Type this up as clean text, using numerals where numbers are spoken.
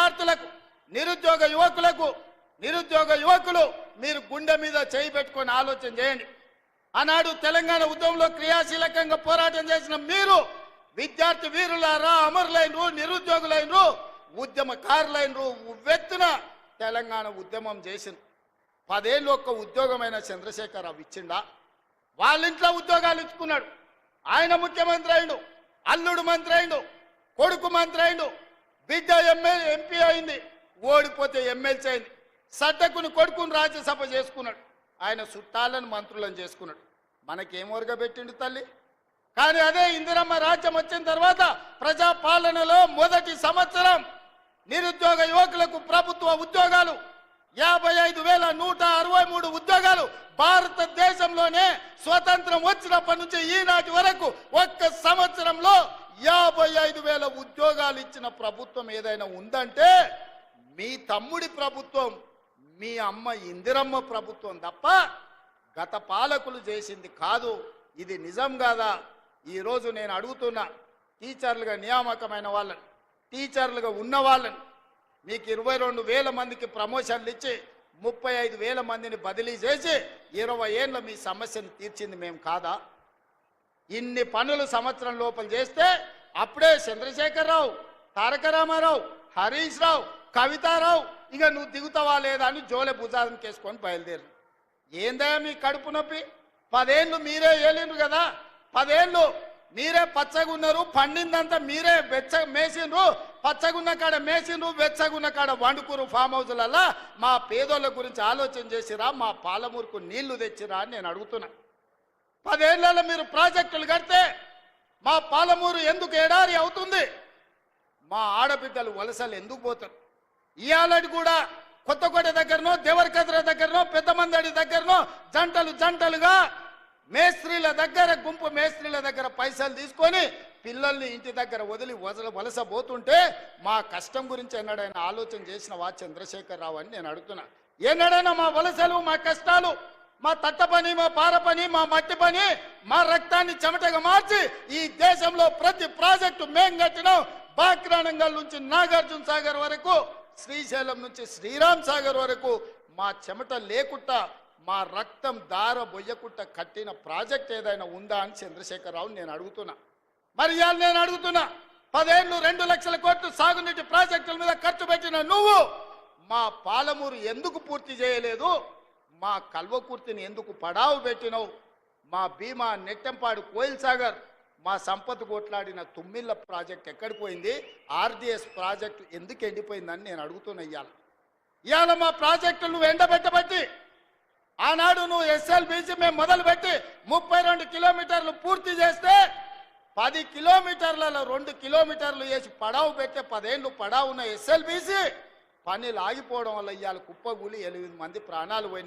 విద్యార్థులకు నిరుద్యోగ యువకులు మీరు గుండె మీద చేయి పెట్టుకొని ఆలోచన చేయండి. ఆనాడు తెలంగాణ ఉద్యమంలో క్రియాశీలకంగా పోరాటం చేసిన మీరు విద్యార్థి వీరులారా, అమరులైనరు, నిరుద్యోగులైనరు, ఉద్యమకారులైనరు, ఉవ్వెత్తున తెలంగాణ ఉద్యమం చేసిన 10 ఏళ్ళు ఒక్క ఉద్యోగమైన చంద్రశేఖరరావు ఇచ్చిండా? వాళ్ళ ఇంట్లో ఉద్యోగాలు ఇచ్చుకున్నాడు. ఆయన ముఖ్యమంత్రి అయిండు, అల్లుడు మంత్రి అయిండు, కొడుకు మంత్రి అయిండు, బిడ్డ ఎంపీ అయింది, ఓడిపోతే ఎమ్మెల్సీ అయింది, సడ్డకుని కొడుకుని రాజ్యసభ చేసుకున్నాడు, ఆయన చుట్టాలను మంత్రులను చేసుకున్నాడు. మనకేం ఒరగబెట్టిండు తల్లి? కానీ అదే ఇందిరమ్మ రాజ్యం వచ్చిన తర్వాత ప్రజాపాలనలో మొదటి సంవత్సరం నిరుద్యోగ యువకులకు ప్రభుత్వ ఉద్యోగాలు 55,163 ఉద్యోగాలు. భారతదేశంలోనే స్వతంత్రం వచ్చినప్పటి నుంచి ఈనాటి వరకు ఒక్క సంవత్సరంలో 55,000 ఉద్యోగాలు ఇచ్చిన ప్రభుత్వం ఏదైనా ఉందంటే మీ తమ్ముడి ప్రభుత్వం, మీ అమ్మ ఇందిరమ్మ ప్రభుత్వం తప్ప గత పాలకులు చేసింది కాదు. ఇది నిజం కాదా? ఈరోజు నేను అడుగుతున్నా, టీచర్లుగా నియామకమైన వాళ్ళని, టీచర్లుగా ఉన్న వాళ్ళని, మీకు 22,000 మందికి ప్రమోషన్లు ఇచ్చి 35,000 మందిని బదిలీ చేసి 20 ఏళ్ళ మీ సమస్యను తీర్చింది మేము కాదా? ఇన్ని పనులు సంవత్సరం లోపల చేస్తే అప్పుడే చంద్రశేఖరరావు, తారక రామారావు, హరీష్ రావు, కవితారావు ఇక నువ్వు దిగుతావా లేదా అని జోలె భుజాలను కేసుకొని బయలుదేరు. ఏందా మీ కడుపు నొప్పి? 10 ఏళ్ళు మీరే ఏలిండ్రు కదా, 10 ఏళ్ళు మీరే పచ్చగున్నారు, పండిందంతా మీరే మేసిండ్రు, పచ్చగున్న కాడ మేసిండ్రు, వెచ్చగున్న కాడ వండుకురు ఫామ్ హౌస్లల్లా. మా పేదోళ్ళ గురించి ఆలోచన చేసిరా? మా పాలమూరుకు నీళ్లు తెచ్చిరా అని నేను అడుగుతున్నా. 10 ఏళ్లలో మీరు ప్రాజెక్టులు కడితే మా పాలమూరు ఎందుకు ఎడారి అవుతుంది? మా ఆడబిడ్డలు వలసలు ఎందుకు పోతారు? ఇయాలటి కూడా కొత్తకోట దగ్గరనో, దేవరకద్ర దగ్గరనో, పెద్దమందడి దగ్గరనో జంటలుగా మేస్త్రీల దగ్గర, గుంపు మేస్త్రీల దగ్గర పైసలు తీసుకొని పిల్లల్ని ఇంటి దగ్గర వదిలి వలస పోతుంటే మా కష్టం గురించి ఎన్నడైనా ఆలోచన చేసినవా చంద్రశేఖరరావు అని నేను అడుగుతున్నా. ఎన్నడైనా మా వలసలు, మా కష్టాలు, మా తట్ట పని, మా పార పని, మా మట్టి పని, మా రక్తాన్ని చెమటగా మార్చి ఈ దేశంలో ప్రతి ప్రాజెక్టు మేం కట్టినాం. బాక్రానంగల్ నుంచి నాగార్జున సాగర్ వరకు, శ్రీశైలం నుంచి శ్రీరామ్ సాగర్ వరకు మా చెమట లేకుండా, మా రక్తం దార బొయ్యకుట్ట కట్టిన ప్రాజెక్ట్ ఏదైనా ఉందా అని చంద్రశేఖరరావు నేను అడుగుతున్నా. మరి ఇవాళ నేను అడుగుతున్నా, 10 ఏళ్ళు 2 లక్షల కోట్లు సాగునీటి ప్రాజెక్టుల మీద ఖర్చు పెట్టిన నువ్వు మా పాలమూరు ఎందుకు పూర్తి చేయలేదు? మా కల్వకుర్తిని ఎందుకు పడావు పెట్టినవు? మా భీమా, నెట్టంపాడు, కోయిల్ సాగర్, మా సంపద కొట్లాడిన తుమ్మిళ్ళ ప్రాజెక్ట్ ఎక్కడికి పోయింది? ఆర్డిఎస్ ప్రాజెక్టు ఎందుకు ఎండిపోయిందని నేను అడుగుతున్నా. ఇవాళ మా ప్రాజెక్టులు నువ్వు ఎండబెట్టబట్టి, ఆనాడు నువ్వు ఎస్ఎల్బీసీ మేము మొదలుపెట్టి 32 కిలోమీటర్లు పూర్తి చేస్తే 10 కిలోమీటర్లలో 2 కిలోమీటర్లు వేసి పడావు పెట్టే 10 ఏళ్ళు పడావున్న ఎస్ఎల్బీసీ పనులు ఆగిపోవడం వల్ల ఇవాళ కుప్పగూలి 8 మంది ప్రాణాలు పోయినాయి.